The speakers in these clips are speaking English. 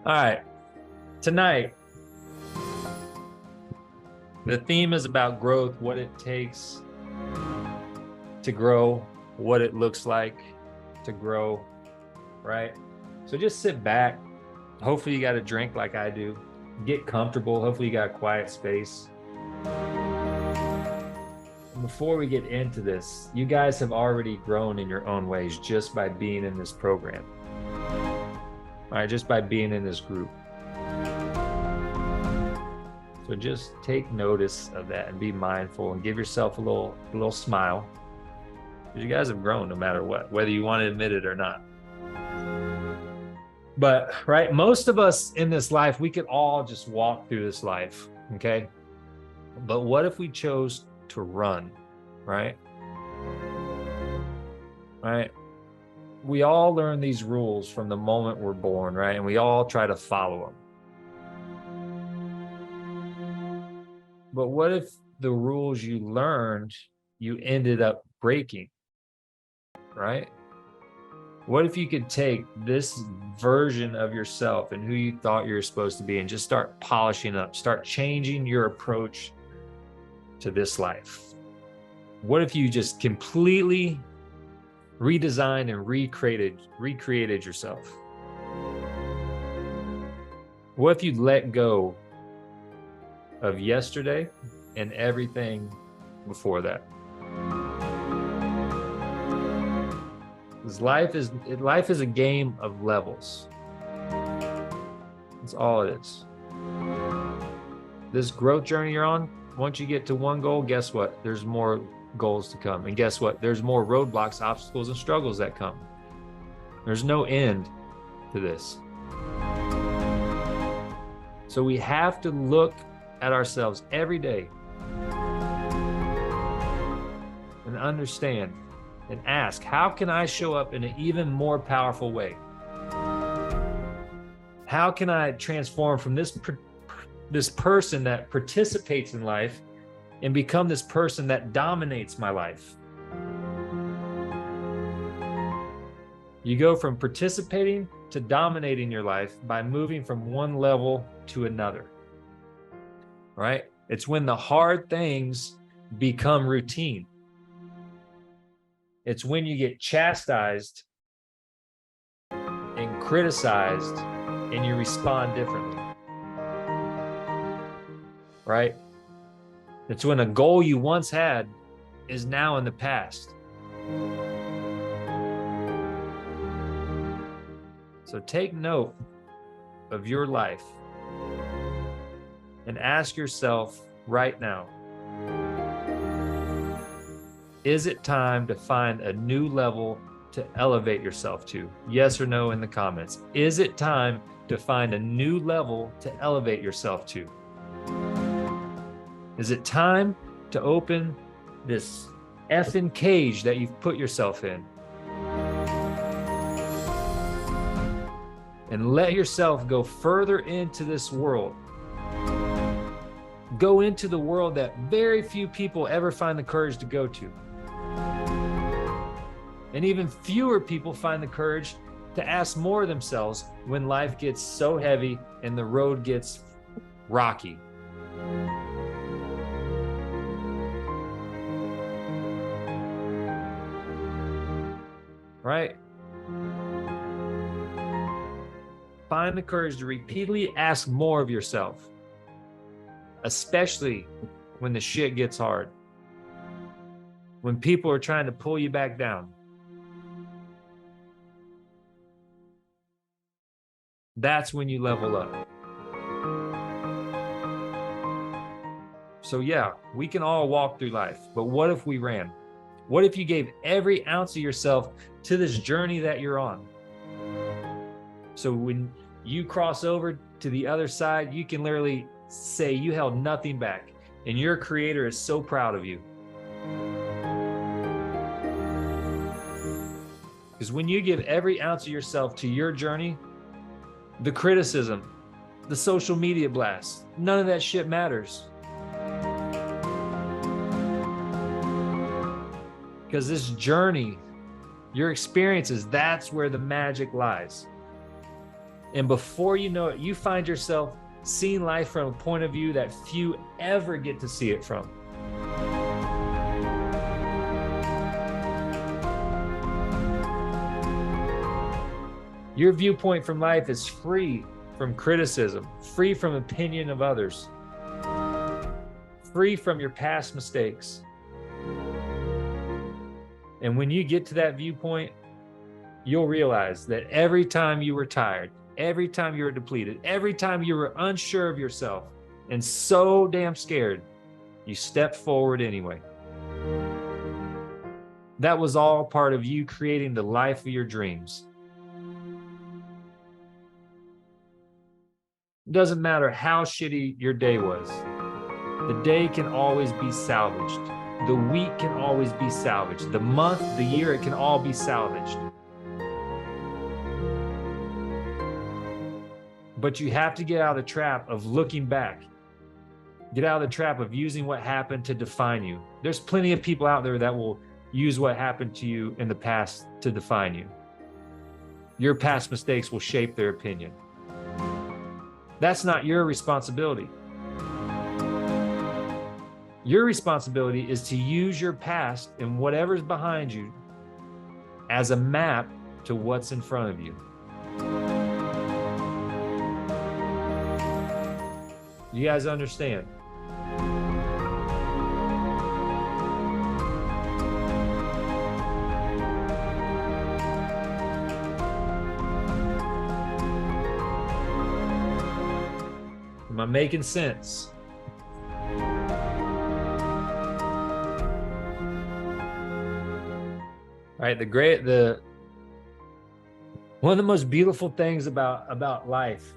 All right. Tonight, the theme is about growth, what it takes to grow, what it looks like to grow, right? So just sit back. Hopefully, you got a drink like I do. Get comfortable. Hopefully, you got a quiet space. And before we get into this, you guys have already grown in your own ways just by being in this program. All right, just by being in this group. So just take notice of that and be mindful and give yourself a little smile. Because you guys have grown no matter what, whether you want to admit it or not. But right, most of us in this life, we could all just walk through this life, okay? But what if we chose to run, right? Right? We all learn these rules from the moment we're born, right? And we all try to follow them. But what if the rules you learned, you ended up breaking, right? What if you could take this version of yourself and who you thought you were supposed to be and just start polishing up, start changing your approach to this life? What if you just completely redesigned and recreated yourself? What if you let go of yesterday and everything before that? Because life is a game of levels. That's all it is. This growth journey you're on, once you get to one goal, guess what? There's more goals to come. And guess what? There's more roadblocks, obstacles, and struggles that come. There's no end to this. So we have to look at ourselves every day and understand and ask, how can I show up in an even more powerful way? How can I transform from this person that participates in life and become this person that dominates my life? You go from participating to dominating your life by moving from one level to another, right? It's when the hard things become routine. It's when you get chastised and criticized and you respond differently, right? It's when a goal you once had is now in the past. So take note of your life and ask yourself right now, is it time to find a new level to elevate yourself to? Yes or no in the comments. Is it time to find a new level to elevate yourself to? Is it time to open this effing cage that you've put yourself in and let yourself go further into this world? Go into the world that very few people ever find the courage to go to. And even fewer people find the courage to ask more of themselves when life gets so heavy and the road gets rocky. Right? Find the courage to repeatedly ask more of yourself, especially when the shit gets hard, when people are trying to pull you back down. That's when you level up. So yeah, we can all walk through life, but what if we ran? What if you gave every ounce of yourself to this journey that you're on? So when you cross over to the other side, you can literally say you held nothing back, and your creator is so proud of you. Because when you give every ounce of yourself to your journey, the criticism, the social media blasts, none of that shit matters. Because this journey, your experiences, that's where the magic lies. And before you know it, you find yourself seeing life from a point of view that few ever get to see it from. Your viewpoint from life is free from criticism, free from opinion of others, free from your past mistakes. And when you get to that viewpoint, you'll realize that every time you were tired, every time you were depleted, every time you were unsure of yourself and so damn scared, you stepped forward anyway. That was all part of you creating the life of your dreams. It doesn't matter how shitty your day was. The day can always be salvaged. The week can always be salvaged. The month, the year, it can all be salvaged. But you have to get out of the trap of looking back. Get out of the trap of using what happened to define you. There's plenty of people out there that will use what happened to you in the past to define you. Your past mistakes will shape their opinion. That's not your responsibility. Your responsibility is to use your past and whatever's behind you as a map to what's in front of you. You guys understand? Am I making sense? All right, one of the most beautiful things about life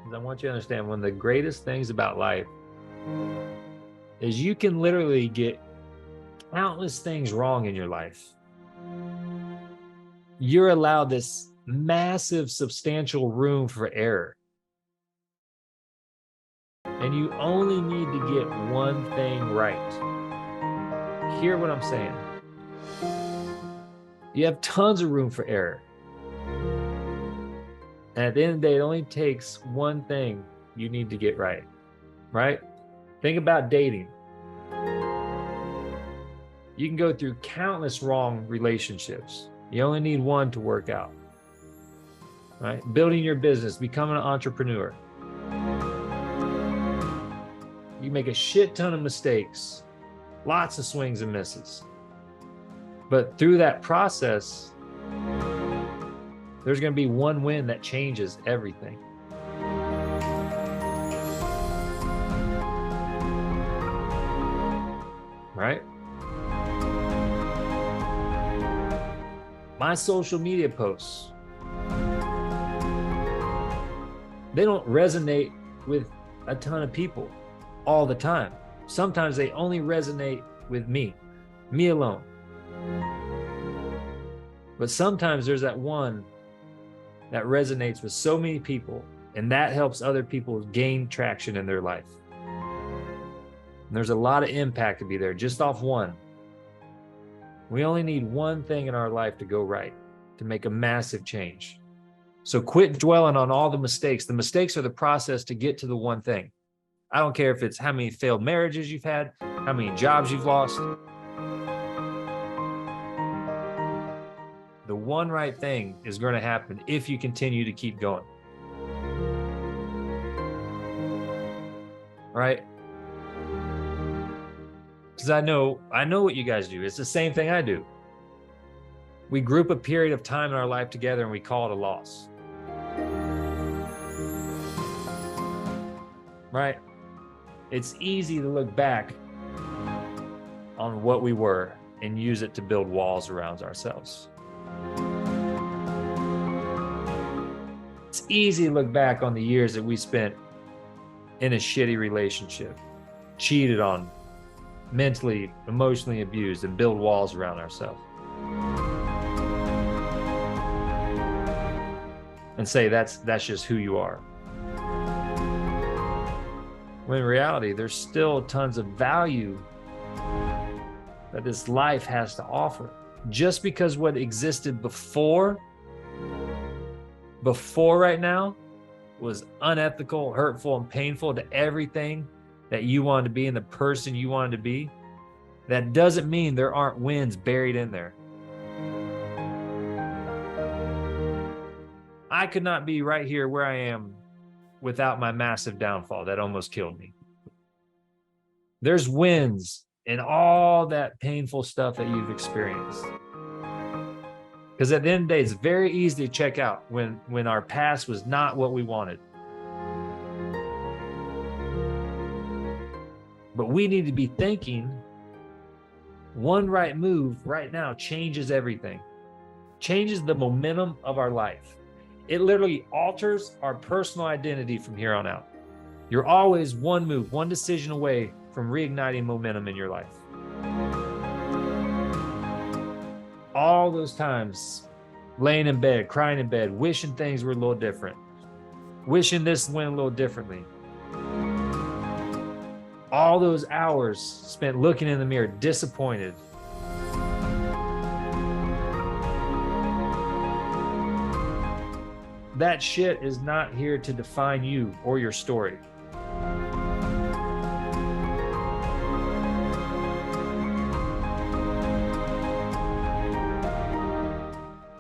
is, I want you to understand, one of the greatest things about life is you can literally get countless things wrong in your life. You're allowed this massive, substantial room for error. And you only need to get one thing right. Hear what I'm saying. You have tons of room for error. And at the end of the day, it only takes one thing you need to get right, right? Think about dating. You can go through countless wrong relationships. You only need one to work out, right? Building your business, becoming an entrepreneur. You make a shit ton of mistakes, lots of swings and misses. But through that process, there's going to be one win that changes everything. Right? My social media posts, they don't resonate with a ton of people all the time. Sometimes they only resonate with me alone. But sometimes there's that one that resonates with so many people, and that helps other people gain traction in their life. And there's a lot of impact to be there just off one. We only need one thing in our life to go right, to make a massive change. So quit dwelling on all the mistakes. The mistakes are the process to get to the one thing. I don't care if it's how many failed marriages you've had, how many jobs you've lost. The one right thing is going to happen if you continue to keep going. Right? Because I know what you guys do. It's the same thing I do. We group a period of time in our life together and we call it a loss. Right? It's easy to look back on what we were and use it to build walls around ourselves. It's easy to look back on the years that we spent in a shitty relationship, cheated on, mentally, emotionally abused, and build walls around ourselves. And say that's just who you are. When in reality, there's still tons of value that this life has to offer. Just because what existed before before right now was unethical, hurtful, and painful to everything that you wanted to be and the person you wanted to be, that doesn't mean there aren't wins buried in there. I could not be right here where I am without my massive downfall that almost killed me. There's wins in all that painful stuff that you've experienced. Because at the end of the day, it's very easy to check out when our past was not what we wanted. But we need to be thinking one right move right now changes everything, changes the momentum of our life. It literally alters our personal identity from here on out. You're always one move, one decision away from reigniting momentum in your life. All those times laying in bed, crying in bed, wishing things were a little different, wishing this went a little differently. All those hours spent looking in the mirror, disappointed. That shit is not here to define you or your story.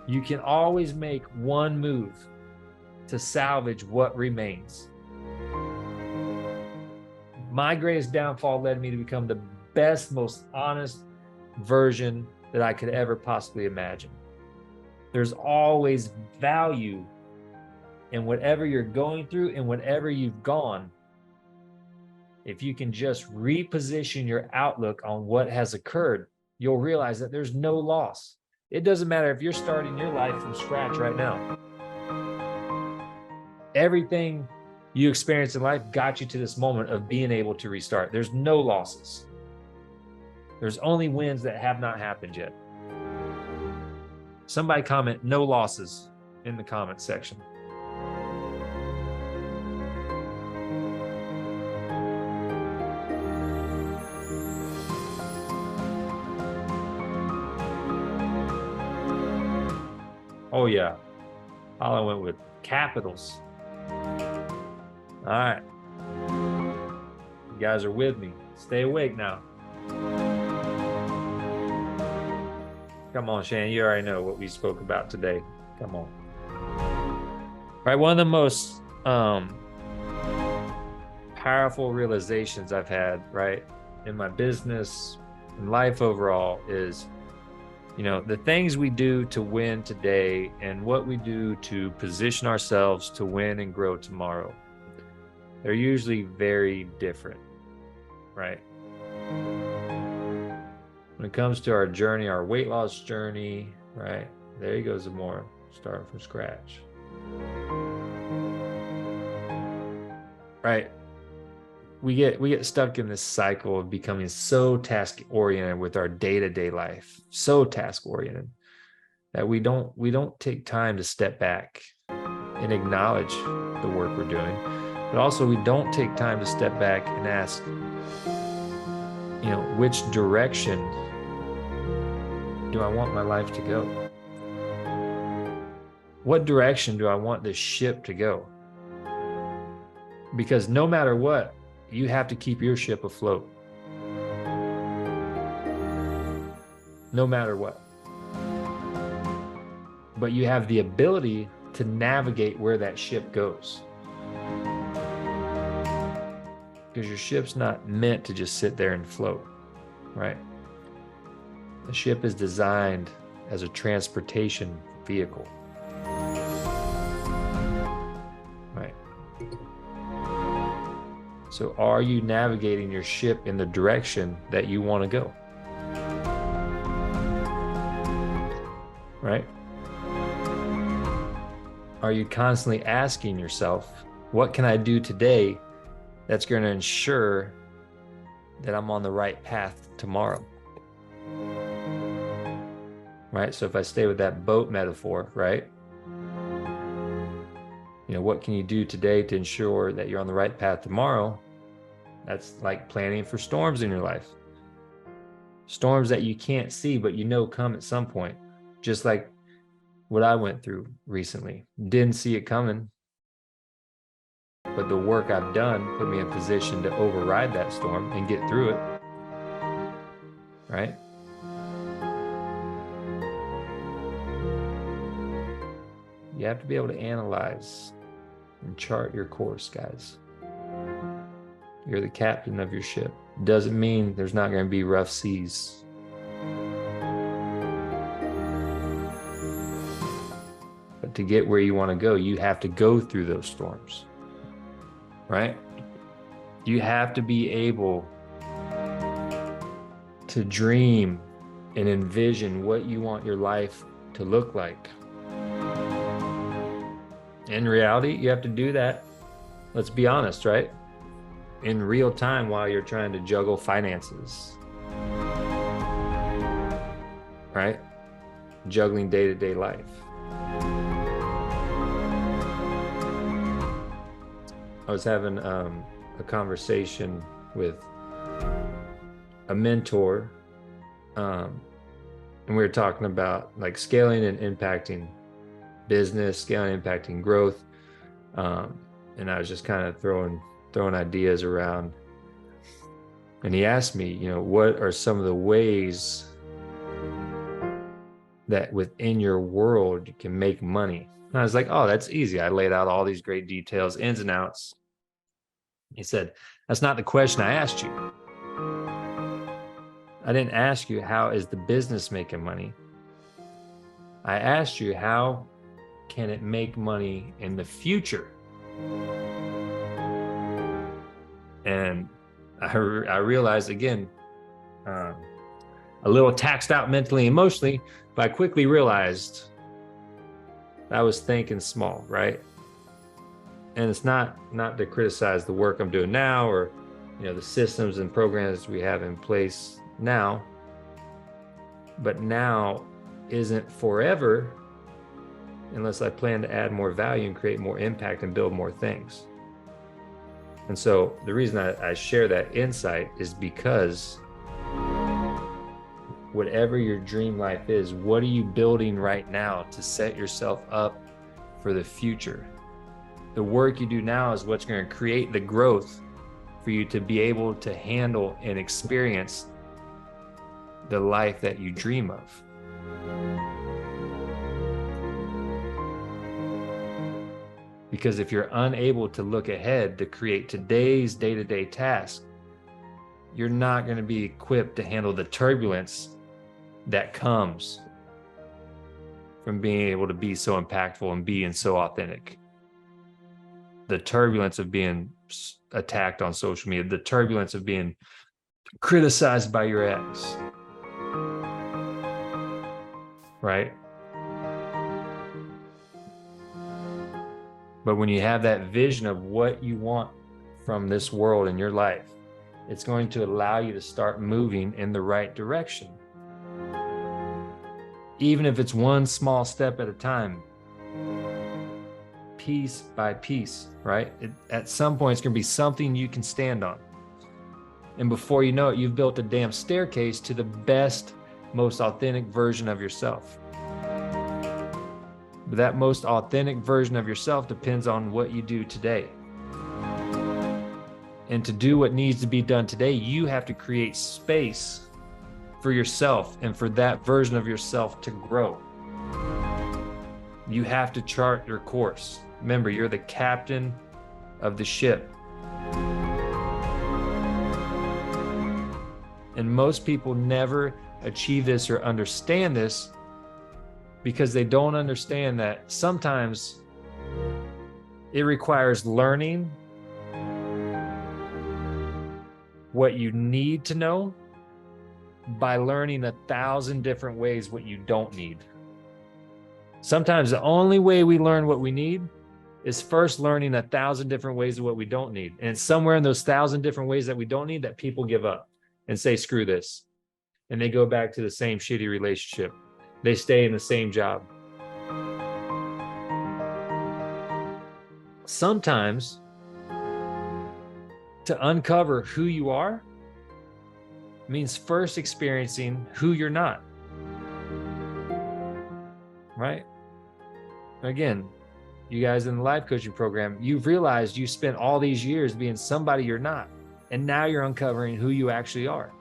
You can always make one move to salvage what remains. My greatest downfall led me to become the best, most honest version that I could ever possibly imagine. There's always value in whatever you're going through and whatever you've gone. If you can just reposition your outlook on what has occurred, you'll realize that there's no loss. It doesn't matter if you're starting your life from scratch right now. Everything you experienced in life got you to this moment of being able to restart. There's no losses. There's only wins that have not happened yet. Somebody comment no losses in the comment section. Oh yeah, Paula went with capitals. All right, you guys are with me. Stay awake now. Come on, Shane, you already know what we spoke about today. Come on. All right, one of the most powerful realizations I've had, right, in my business and life overall is, you know, the things we do to win today and what we do to position ourselves to win and grow tomorrow, they're usually very different, right? When it comes to our journey, our weight loss journey, right? There he goes, more starting from scratch. Right? We get stuck in this cycle of becoming so task oriented with our day-to-day life, so task oriented that we don't take time to step back and acknowledge the work we're doing, but also we don't take time to step back and ask, you know, which direction do I want my life to go? What direction do I want this ship to go? Because no matter what, you have to keep your ship afloat. No matter what. But you have the ability to navigate where that ship goes. Because your ship's not meant to just sit there and float, right? The ship is designed as a transportation vehicle. Right. So are you navigating your ship in the direction that you want to go? Right? Are you constantly asking yourself, what can I do today that's going to ensure that I'm on the right path tomorrow? Right? So if I stay with that boat metaphor, right? You know, what can you do today to ensure that you're on the right path tomorrow? That's like planning for storms in your life. Storms that you can't see, but you know come at some point. Just like what I went through recently. Didn't see it coming, but the work I've done put me in position to override that storm and get through it, right? You have to be able to analyze and chart your course, guys. You're the captain of your ship. Doesn't mean there's not going to be rough seas. But to get where you want to go, you have to go through those storms, right? You have to be able to dream and envision what you want your life to look like. In reality, you have to do that. Let's be honest, right? In real time while you're trying to juggle finances, right? Juggling day-to-day life. I was having a conversation with a mentor, and we were talking about like scaling and impacting business, scaling, impacting growth. And I was just kind of throwing ideas around. And he asked me, what are some of the ways that within your world you can make money? And I was like, oh, that's easy. I laid out all these great details, ins and outs. He said, that's not the question I asked you. I didn't ask you, how is the business making money? I asked you, how can it make money in the future? And I realized again, a little taxed out mentally, emotionally, but I quickly realized I was thinking small, right? And it's not to criticize the work I'm doing now, or the systems and programs we have in place now, but now isn't forever unless I plan to add more value and create more impact and build more things. And so the reason I share that insight is because whatever your dream life is, what are you building right now to set yourself up for the future? The work you do now is what's going to create the growth for you to be able to handle and experience the life that you dream of. Because if you're unable to look ahead to create today's day-to-day task, you're not going to be equipped to handle the turbulence that comes from being able to be so impactful and being so authentic. The turbulence of being attacked on social media, the turbulence of being criticized by your ex, right? But when you have that vision of what you want from this world in your life, it's going to allow you to start moving in the right direction. Even if it's one small step at a time, piece by piece, right? At some point, it's going to be something you can stand on. And before you know it, you've built a damn staircase to the best, most authentic version of yourself. But that most authentic version of yourself depends on what you do today. And to do what needs to be done today, you have to create space for yourself and for that version of yourself to grow. You have to chart your course. Remember, you're the captain of the ship. And most people never achieve this or understand this because they don't understand that sometimes it requires learning what you need to know by learning 1,000 different ways what you don't need. Sometimes the only way we learn what we need is first learning 1,000 different ways of what we don't need. And it's somewhere in those 1,000 different ways that we don't need that people give up and say, screw this. And they go back to the same shitty relationship. They stay in the same job. Sometimes to uncover who you are means first experiencing who you're not, right? Again, you guys in the life coaching program, you've realized you spent all these years being somebody you're not. And now you're uncovering who you actually are.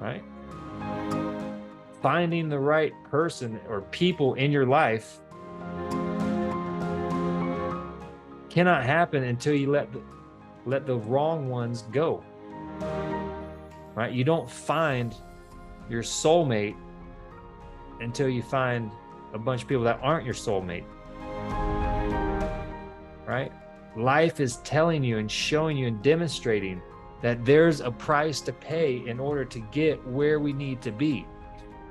Right? Finding the right person or people in your life cannot happen until you let the wrong ones go. Right? You don't find your soulmate until you find a bunch of people that aren't your soulmate. Right? Life is telling you and showing you and demonstrating that there's a price to pay in order to get where we need to be.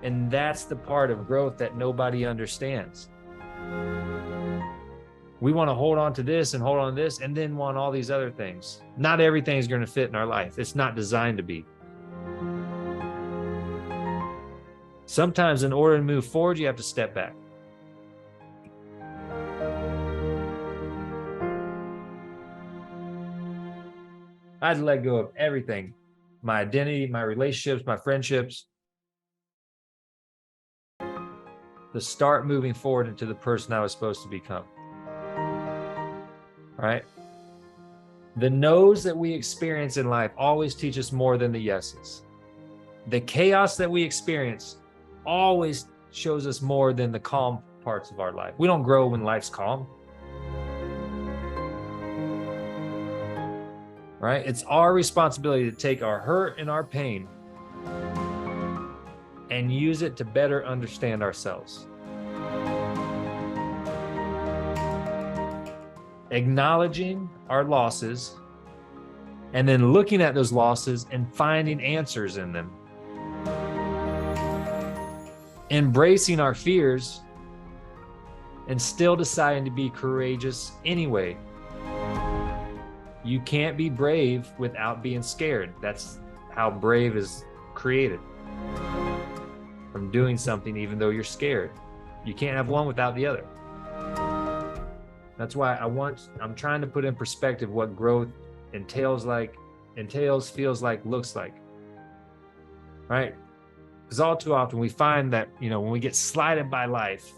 And that's the part of growth that nobody understands. We want to hold on to this and hold on to this and then want all these other things. Not everything is going to fit in our life. It's not designed to be. Sometimes in order to move forward, you have to step back. I had to let go of everything, my identity, my relationships, my friendships, to start moving forward into the person I was supposed to become. Right? The no's that we experience in life always teach us more than the yeses. The chaos that we experience always shows us more than the calm parts of our life. We don't grow when life's calm. Right? It's our responsibility to take our hurt and our pain and use it to better understand ourselves. Acknowledging our losses and then looking at those losses and finding answers in them. Embracing our fears and still deciding to be courageous anyway. You can't be brave without being scared. That's how brave is created. From doing something even though you're scared. You can't have one without the other. That's why I'm trying to put in perspective what growth entails, feels like, looks like. Right? Because all too often we find that, when we get slighted by life,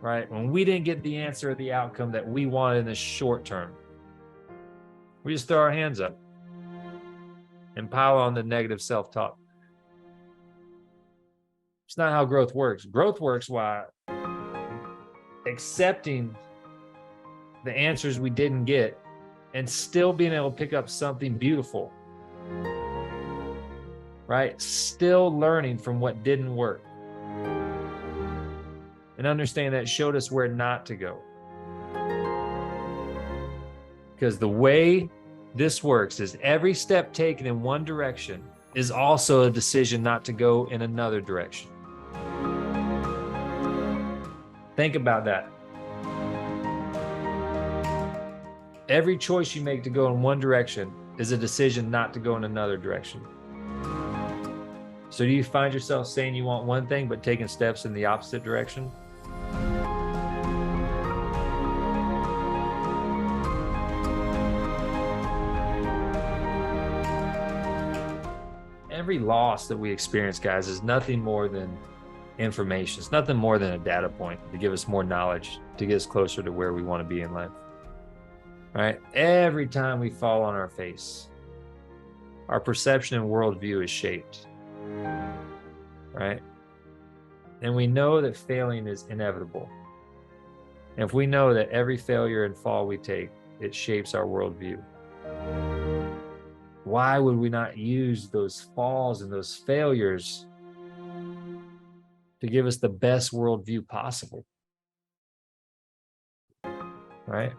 right? When we didn't get the answer or the outcome that we wanted in the short term, we just throw our hands up and pile on the negative self-talk. It's not how growth works. Growth works by accepting the answers we didn't get and still being able to pick up something beautiful. Right? Still learning from what didn't work. And understand that showed us where not to go. Because the way this works is every step taken in one direction is also a decision not to go in another direction. Think about that. Every choice you make to go in one direction is a decision not to go in another direction. So do you find yourself saying you want one thing, but taking steps in the opposite direction? Every loss that we experience, guys, is nothing more than information. It's nothing more than a data point to give us more knowledge, to get us closer to where we want to be in life. Right? Every time we fall on our face, our perception and worldview is shaped. Right? And we know that failing is inevitable. And if we know that every failure and fall we take, it shapes our worldview, why would we not use those falls and those failures to give us the best worldview possible? Right?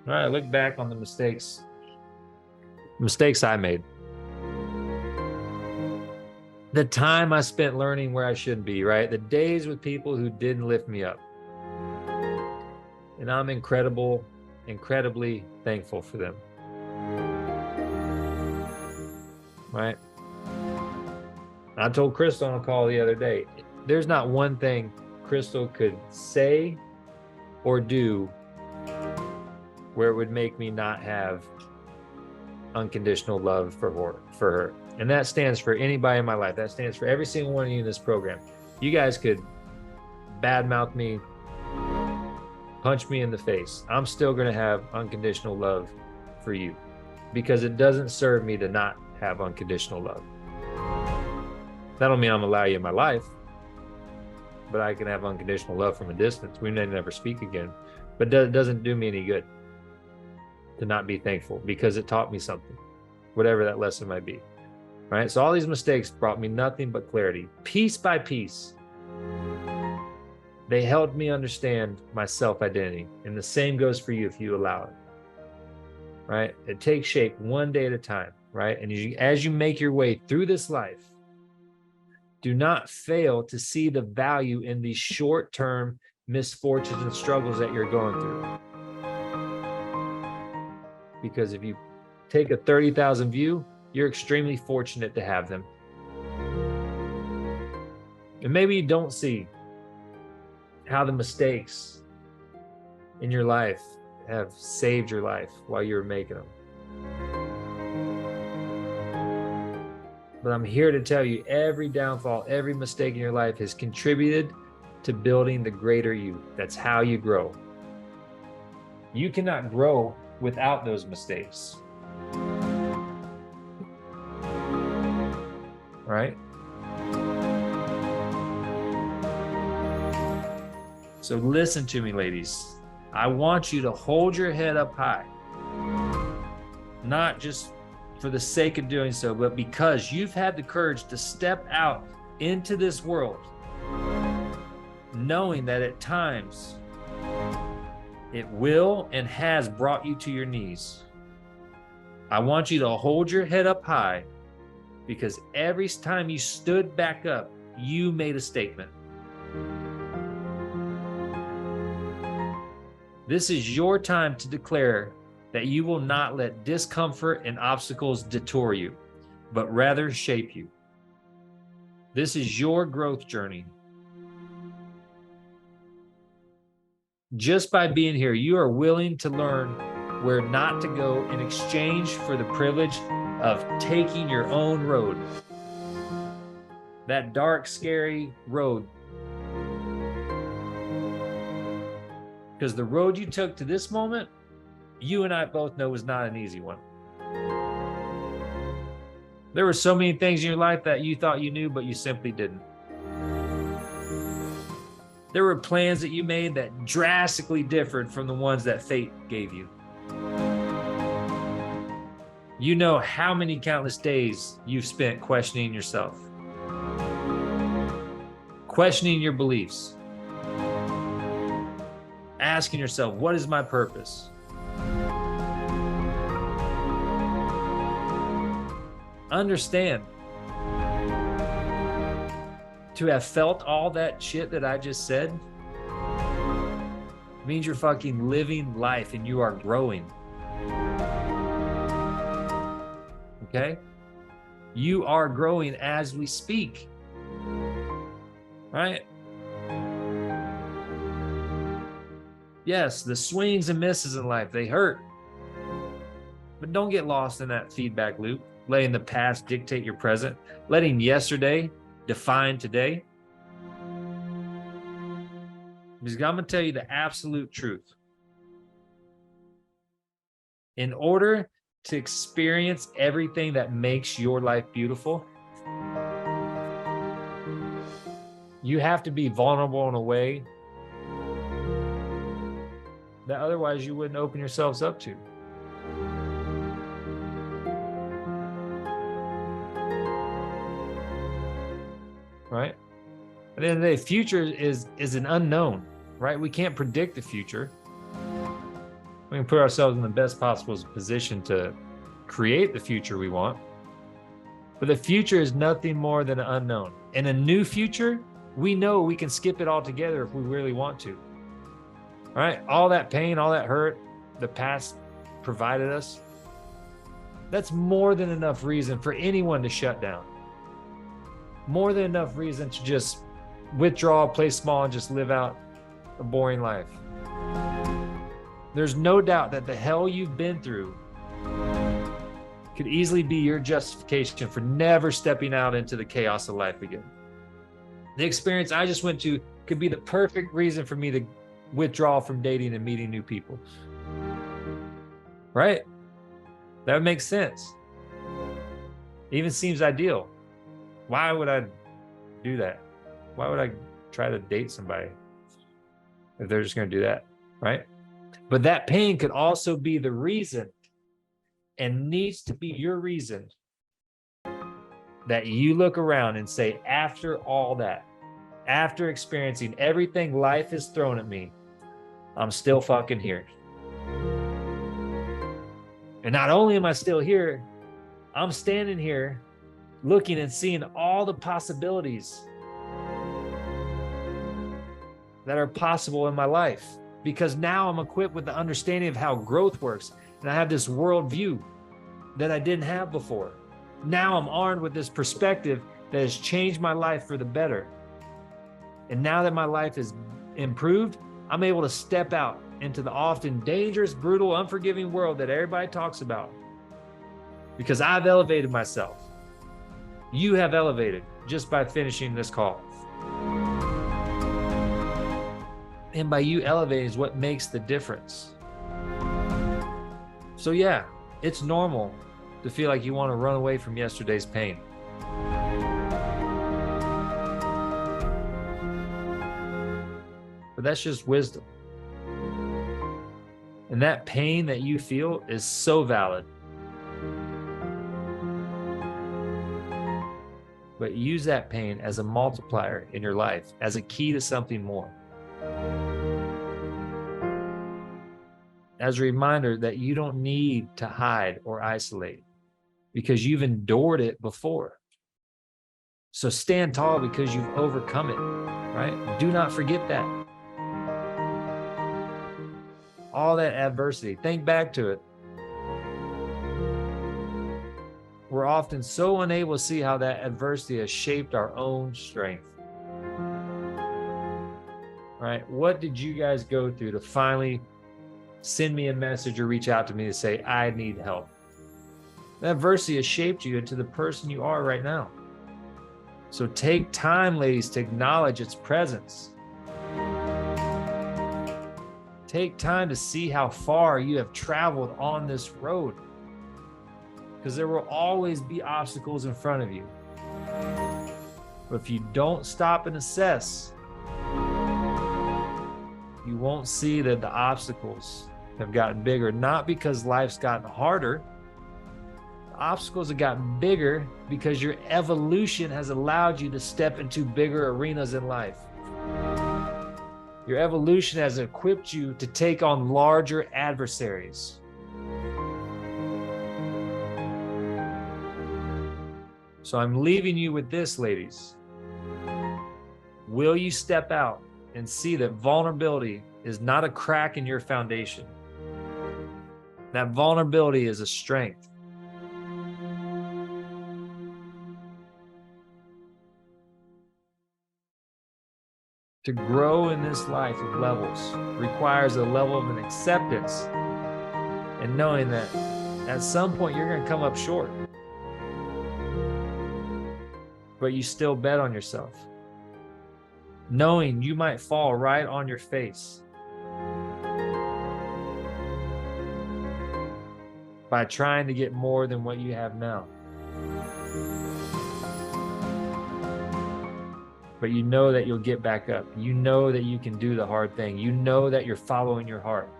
All right, look back on the mistakes I made. The time I spent learning where I shouldn't be, right? The days with people who didn't lift me up. And I'm incredibly thankful for them. Right? I told Crystal on a call the other day, there's not one thing Crystal could say or do where it would make me not have unconditional love for her. And that stands for anybody in my life. That stands for every single one of you in this program. You guys could badmouth me, punch me in the face. I'm still going to have unconditional love for you, because it doesn't serve me to not have unconditional love. That don't mean I'm allow you in my life, but I can have unconditional love from a distance. We may never speak again, but it doesn't do me any good to not be thankful, because it taught me something, whatever that lesson might be. Right? So all these mistakes brought me nothing but clarity, piece by piece. They helped me understand my self-identity. And the same goes for you if you allow it. Right? It takes shape one day at a time. Right? And as you make your way through this life, do not fail to see the value in these short-term misfortunes and struggles that you're going through. Because if you take a 30,000 view, you're extremely fortunate to have them. And maybe you don't see how the mistakes in your life have saved your life while you were making them. But I'm here to tell you, every downfall, every mistake in your life has contributed to building the greater you. That's how you grow. You cannot grow without those mistakes. Right? So listen to me, ladies. I want you to hold your head up high. Not just for the sake of doing so, but because you've had the courage to step out into this world, knowing that at times it will and has brought you to your knees. I want you to hold your head up high, because every time you stood back up, you made a statement. This is your time to declare that you will not let discomfort and obstacles detour you, but rather shape you. This is your growth journey. Just by being here, you are willing to learn where not to go in exchange for the privilege of taking your own road. That dark, scary road. Because the road you took to this moment, you and I both know was not an easy one. There were so many things in your life that you thought you knew, but you simply didn't. There were plans that you made that drastically differed from the ones that fate gave you. You know how many countless days you've spent questioning yourself, questioning your beliefs, asking yourself, what is my purpose? Understand, to have felt all that shit that I just said means you're fucking living life and you are growing. Okay? You are growing as we speak. Right? Yes, the swings and misses in life, they hurt. But don't get lost in that feedback loop, letting the past dictate your present, letting yesterday define today. Because I'm going to tell you the absolute truth. In order to experience everything that makes your life beautiful, you have to be vulnerable in a way that otherwise you wouldn't open yourselves up to. Right? At the end of the day, future is an unknown, right? We can't predict the future. We can put ourselves in the best possible position to create the future we want. But the future is nothing more than an unknown. In a new future, we know we can skip it all together if we really want to. All right? All that pain, all that hurt the past provided us, that's more than enough reason for anyone to shut down. More than enough reason to just withdraw, play small, and just live out a boring life. There's no doubt that the hell you've been through could easily be your justification for never stepping out into the chaos of life again. The experience I just went to could be the perfect reason for me to withdraw from dating and meeting new people. Right? That would make sense. Even seems ideal. Why would I do that? Why would I try to date somebody if they're just going to do that? Right? But that pain could also be the reason, and needs to be your reason, that you look around and say, after all that, after experiencing everything life has thrown at me, I'm still fucking here. And not only am I still here, I'm standing here looking and seeing all the possibilities that are possible in my life, because now I'm equipped with the understanding of how growth works. And I have this worldview that I didn't have before. Now I'm armed with this perspective that has changed my life for the better. And now that my life is improved, I'm able to step out into the often dangerous, brutal, unforgiving world that everybody talks about, because I've elevated myself. You have elevated just by finishing this call. And by you elevating is what makes the difference. So yeah, it's normal to feel like you want to run away from yesterday's pain. But that's just wisdom. And that pain that you feel is so valid. But use that pain as a multiplier in your life, as a key to something more. As a reminder that you don't need to hide or isolate, because you've endured it before. So stand tall because you've overcome it, right? Do not forget that. All that adversity, think back to it. We're often so unable to see how that adversity has shaped our own strength. Right? What did you guys go through to finally send me a message or reach out to me to say, I need help? That adversity has shaped you into the person you are right now. So take time, ladies, to acknowledge its presence. Take time to see how far you have traveled on this road, because there will always be obstacles in front of you. But if you don't stop and assess, you won't see that the obstacles have gotten bigger, not because life's gotten harder. The obstacles have gotten bigger because your evolution has allowed you to step into bigger arenas in life. Your evolution has equipped you to take on larger adversaries. So I'm leaving you with this, ladies. Will you step out and see that vulnerability is not a crack in your foundation? That vulnerability is a strength. To grow in this life of levels requires a level of an acceptance and knowing that at some point you're going to come up short. But you still bet on yourself, knowing you might fall right on your face by trying to get more than what you have now. But you know that you'll get back up. You know that you can do the hard thing. You know that you're following your heart.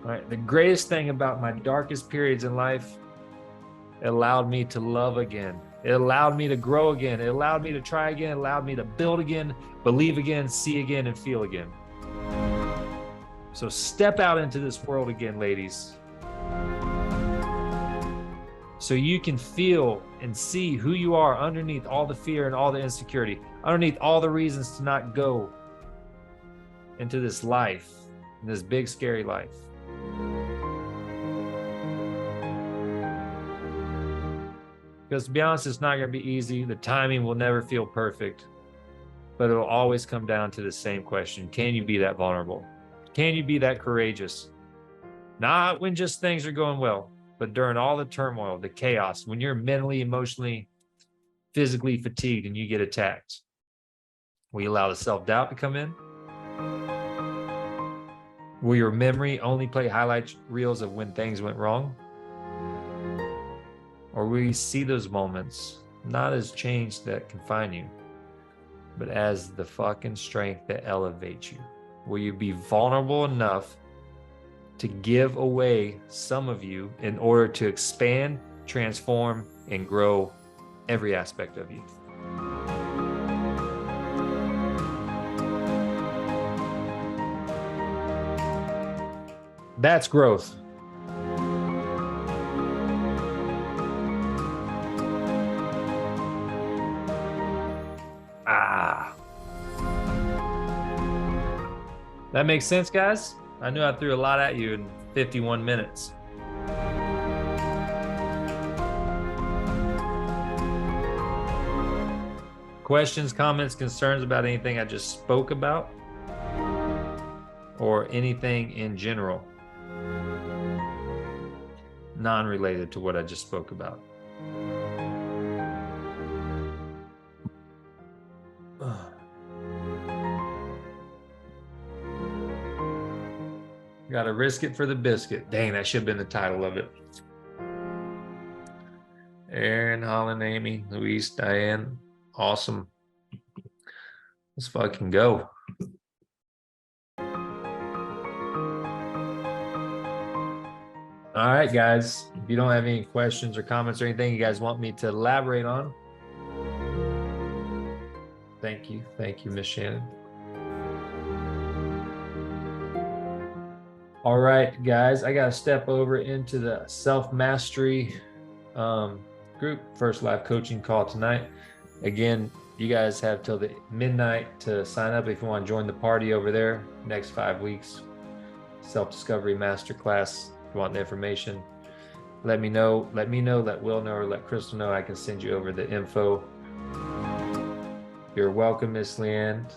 All right. The greatest thing about my darkest periods in life, it allowed me to love again. It allowed me to grow again. It allowed me to try again. It allowed me to build again, believe again, see again, and feel again. So step out into this world again, ladies, so you can feel and see who you are underneath all the fear and all the insecurity, underneath all the reasons to not go into this life, this big, scary life. Because to be honest, it's not going to be easy. The timing will never feel perfect, but it'll always come down to the same question. Can you be that vulnerable? Can you be that courageous? Not when just things are going well, but during all the turmoil, the chaos, when you're mentally, emotionally, physically fatigued and you get attacked. Will you allow the self-doubt to come in? Will your memory only play highlight reels of when things went wrong? Or will you see those moments not as change that confine you, but as the fucking strength that elevates you? Will you be vulnerable enough to give away some of you in order to expand, transform, and grow every aspect of you? That's growth. That makes sense, guys? I knew I threw a lot at you in 51 minutes. Questions, comments, concerns about anything I just spoke about? Or anything in general? Non-related to what I just spoke about. Gotta risk it for the biscuit. Dang, that should have been the title of it. Aaron, Holland, Amy, Luis, Diane. Awesome. Let's fucking go. All right, guys. If you don't have any questions or comments or anything you guys want me to elaborate on, thank you. Thank you, Miss Shannon. All right, guys, I got to step over into the self-mastery group, first live coaching call tonight. Again, you guys have till the midnight to sign up if you want to join the party over there next 5 weeks. Self-discovery masterclass. If you want the information, let me know. Let Will know, or let Crystal know. I can send you over the info. You're welcome, Miss Leanne.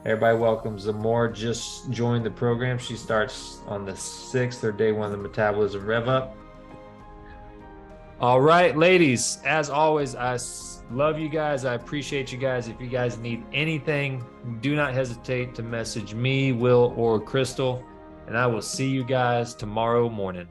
Everybody welcome. Zamora just joined the program. She starts on the 6th, or day one of the metabolism rev up. All right, ladies, as always, I love you guys. I appreciate you guys. If you guys need anything, do not hesitate to message me, Will, or Crystal, and I will see you guys tomorrow morning.